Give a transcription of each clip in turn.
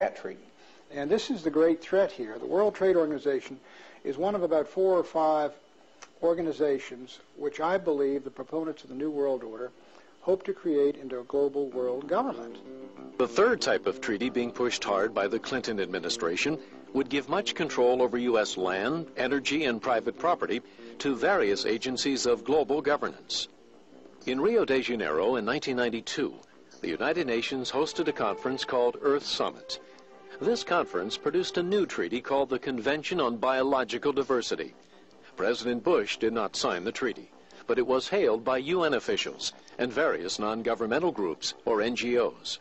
that treaty. And this is the great threat here. The World Trade Organization is one of about 4 or 5 organizations which I believe the proponents of the New World Order hope to create into a global world government. The third type of treaty being pushed hard by the Clinton administration would give much control over U.S. land, energy, and private property to various agencies of global governance. In Rio de Janeiro in 1992, the United Nations hosted a conference called Earth Summit. This conference produced a new treaty called the Convention on Biological Diversity. President Bush did not sign the treaty, but it was hailed by UN officials and various non-governmental groups, or NGOs.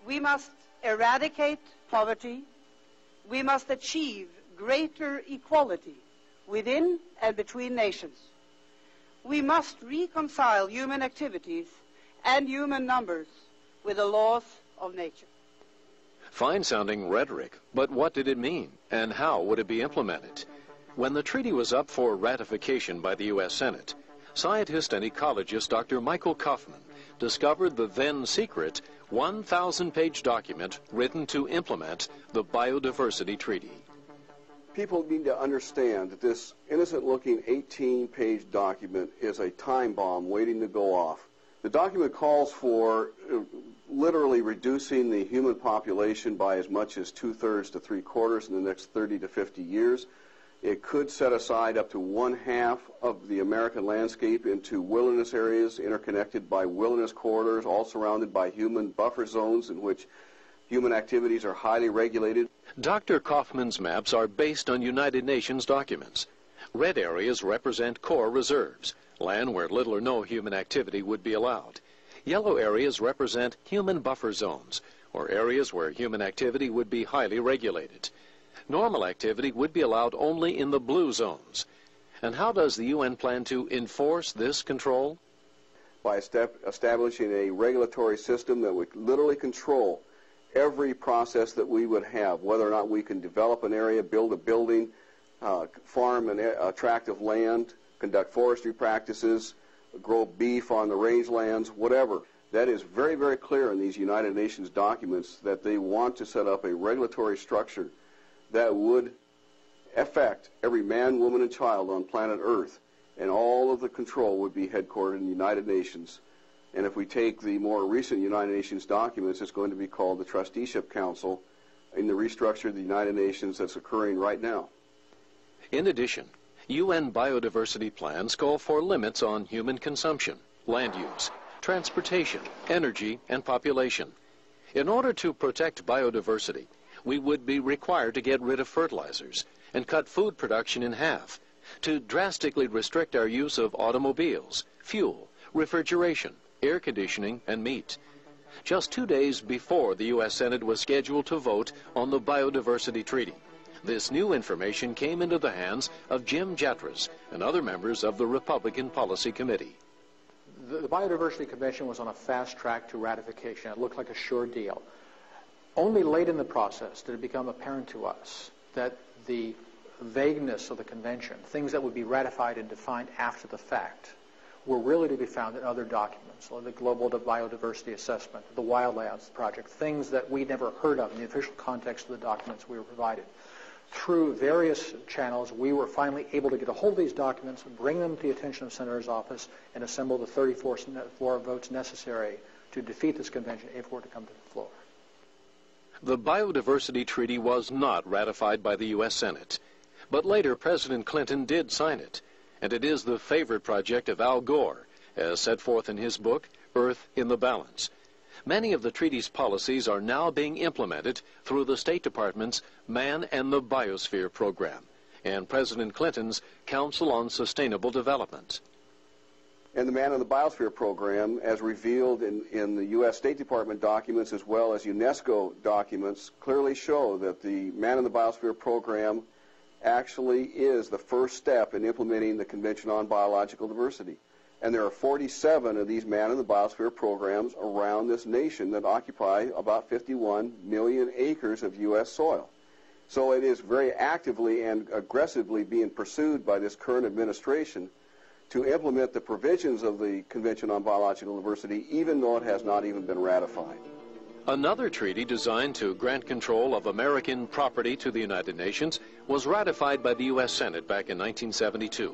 We must eradicate poverty. We must achieve greater equality within and between nations. We must reconcile human activities and human numbers with the laws of nature. Fine-sounding rhetoric, but what did it mean, and how would it be implemented? When the treaty was up for ratification by the U.S. Senate, scientist and ecologist Dr. Michael Kaufman discovered the then-secret 1,000-page document written to implement the Biodiversity Treaty. People need to understand that this innocent-looking 18-page document is a time bomb waiting to go off. The document calls for literally reducing the human population by as much as 2/3 to 3/4 in the next 30 to 50 years. It could set aside up to 1/2 of the American landscape into wilderness areas interconnected by wilderness corridors, all surrounded by human buffer zones in which human activities are highly regulated. Dr. Kaufman's maps are based on United Nations documents. Red areas represent core reserves, land where little or no human activity would be allowed. Yellow areas represent human buffer zones, or areas where human activity would be highly regulated. Normal activity would be allowed only in the blue zones. And how does the UN plan to enforce this control? By establishing a regulatory system that would literally control every process that we would have, whether or not we can develop an area, build a building, farm a tract of land, conduct forestry practices, grow beef on the rangelands, whatever. That is very, very clear in these United Nations documents that they want to set up a regulatory structure that would affect every man, woman, and child on planet Earth, and all of the control would be headquartered in the United Nations. And if we take the more recent United Nations documents, it's going to be called the Trusteeship Council in the restructure of the United Nations that's occurring right now. In addition, UN biodiversity plans call for limits on human consumption, land use, transportation, energy, and population. In order to protect biodiversity, we would be required to get rid of fertilizers and cut food production in half, to drastically restrict our use of automobiles, fuel, refrigeration, air conditioning, and meat. Just 2 days before the U.S. Senate was scheduled to vote on the Biodiversity Treaty, this new information came into the hands of Jim Jatras and other members of the Republican Policy Committee. The Biodiversity Convention was on a fast track to ratification. It looked like a sure deal. Only late in the process did it become apparent to us that the vagueness of the convention, things that would be ratified and defined after the fact, were really to be found in other documents, like the Global Biodiversity Assessment, the Wildlands Project, things that we never heard of in the official context of the documents we were provided. Through various channels, we were finally able to get a hold of these documents, bring them to the attention of the Senator's office, and assemble the 34 votes necessary to defeat this convention if it were to come to the floor. The Biodiversity Treaty was not ratified by the U.S. Senate, but later President Clinton did sign it, and it is the favorite project of Al Gore, as set forth in his book, Earth in the Balance. Many of the treaty's policies are now being implemented through the State Department's Man and the Biosphere program and President Clinton's Council on Sustainable Development. And the Man and the Biosphere program, as revealed in the U.S. State Department documents as well as UNESCO documents, clearly show that the Man and the Biosphere program actually is the first step in implementing the Convention on Biological Diversity. And there are 47 of these Man in the Biosphere programs around this nation that occupy about 51 million acres of U.S. soil. So it is very actively and aggressively being pursued by this current administration to implement the provisions of the Convention on Biological Diversity, even though it has not even been ratified. Another treaty designed to grant control of American property to the United Nations was ratified by the U.S. Senate back in 1972.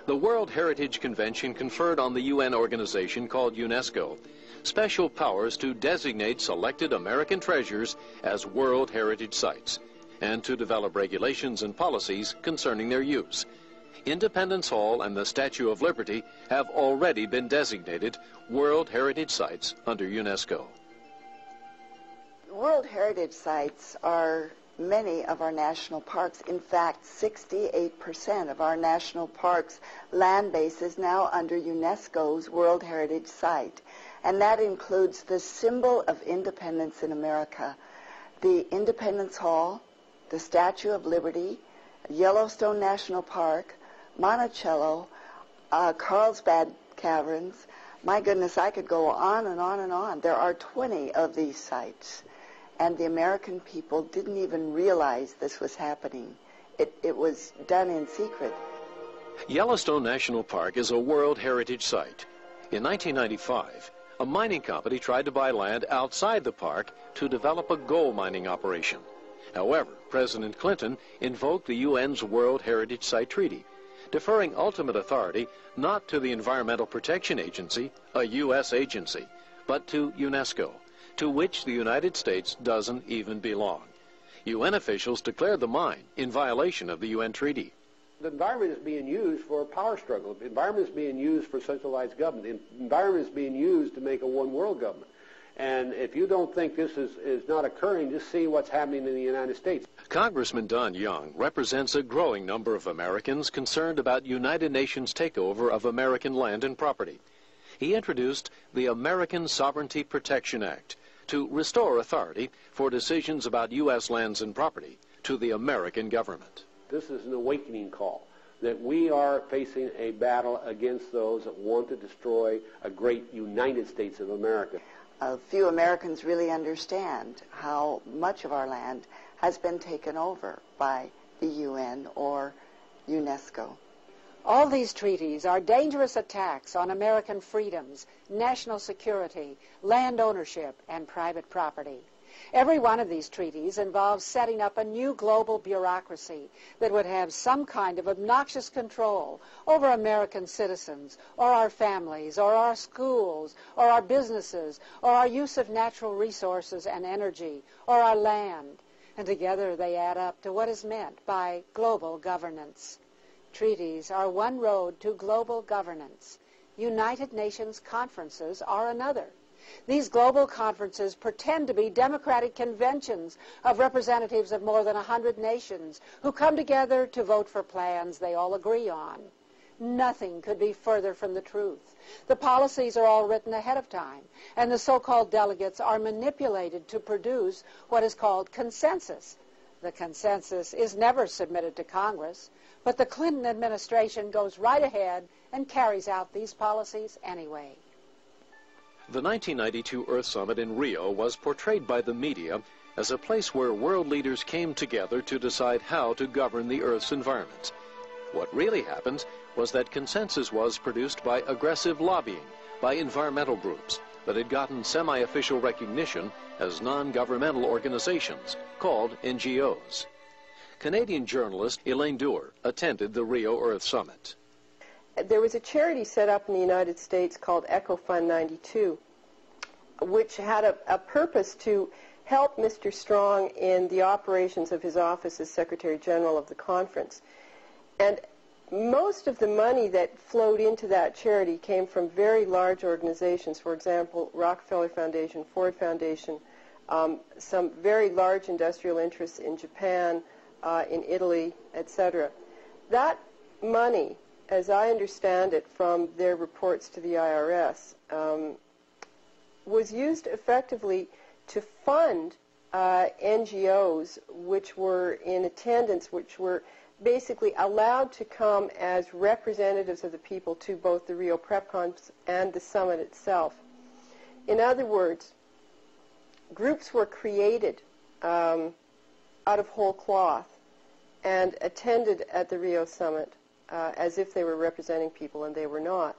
The World Heritage Convention conferred on the UN organization called UNESCO special powers to designate selected American treasures as World Heritage Sites and to develop regulations and policies concerning their use. Independence Hall and the Statue of Liberty have already been designated World Heritage Sites under UNESCO. World Heritage Sites are many of our national parks. In fact, 68% of our national parks land base is now under UNESCO's World Heritage Site. And that includes the symbol of independence in America, the Independence Hall, the Statue of Liberty, Yellowstone National Park, Monticello, Carlsbad Caverns. My goodness, I could go on and on and on. There are 20 of these sites. And the American people didn't even realize this was happening. It was done in secret. Yellowstone National Park is a World Heritage Site. In 1995, a mining company tried to buy land outside the park to develop a gold mining operation. However, President Clinton invoked the UN's World Heritage Site Treaty, deferring ultimate authority not to the Environmental Protection Agency, a U.S. agency, but to UNESCO, to which the United States doesn't even belong. UN officials declared the mine in violation of the UN treaty. The environment is being used for a power struggle. The environment is being used for centralized government. The environment is being used to make a one-world government. And if you don't think this is not occurring, just see what's happening in the United States. Congressman Don Young represents a growing number of Americans concerned about United Nations takeover of American land and property. He introduced the American Sovereignty Protection Act to restore authority for decisions about U.S. lands and property to the American government. This is an awakening call that we are facing a battle against those that want to destroy a great United States of America. Few Americans really understand how much of our land has been taken over by the UN or UNESCO. All these treaties are dangerous attacks on American freedoms, national security, land ownership, and private property. Every one of these treaties involves setting up a new global bureaucracy that would have some kind of obnoxious control over American citizens, or our families, or our schools, or our businesses, or our use of natural resources and energy, or our land. And together they add up to what is meant by global governance. Treaties are one road to global governance. United Nations conferences are another. These global conferences pretend to be democratic conventions of representatives of more than 100 nations who come together to vote for plans they all agree on. Nothing could be further from the truth. The policies are all written ahead of time, and the so-called delegates are manipulated to produce what is called consensus. The consensus is never submitted to Congress, but the Clinton administration goes right ahead and carries out these policies anyway. The 1992 Earth Summit in Rio was portrayed by the media as a place where world leaders came together to decide how to govern the Earth's environment. What really happened was that consensus was produced by aggressive lobbying by environmental groups that had gotten semi-official recognition as non-governmental organizations called NGOs. Canadian journalist Elaine Dewar attended the Rio Earth Summit. There was a charity set up in the United States called Echo Fund 92, which had a purpose to help Mr. Strong in the operations of his office as Secretary General of the conference. And most of the money that flowed into that charity came from very large organizations, for example, Rockefeller Foundation, Ford Foundation, some very large industrial interests in Japan, in Italy, etc. That money, as I understand it from their reports to the IRS, was used effectively to fund NGOs which were in attendance, which were basically allowed to come as representatives of the people to both the Rio PrepCon and the summit itself. In other words, groups were created out of whole cloth and attended at the Rio summit as if they were representing people, and they were not.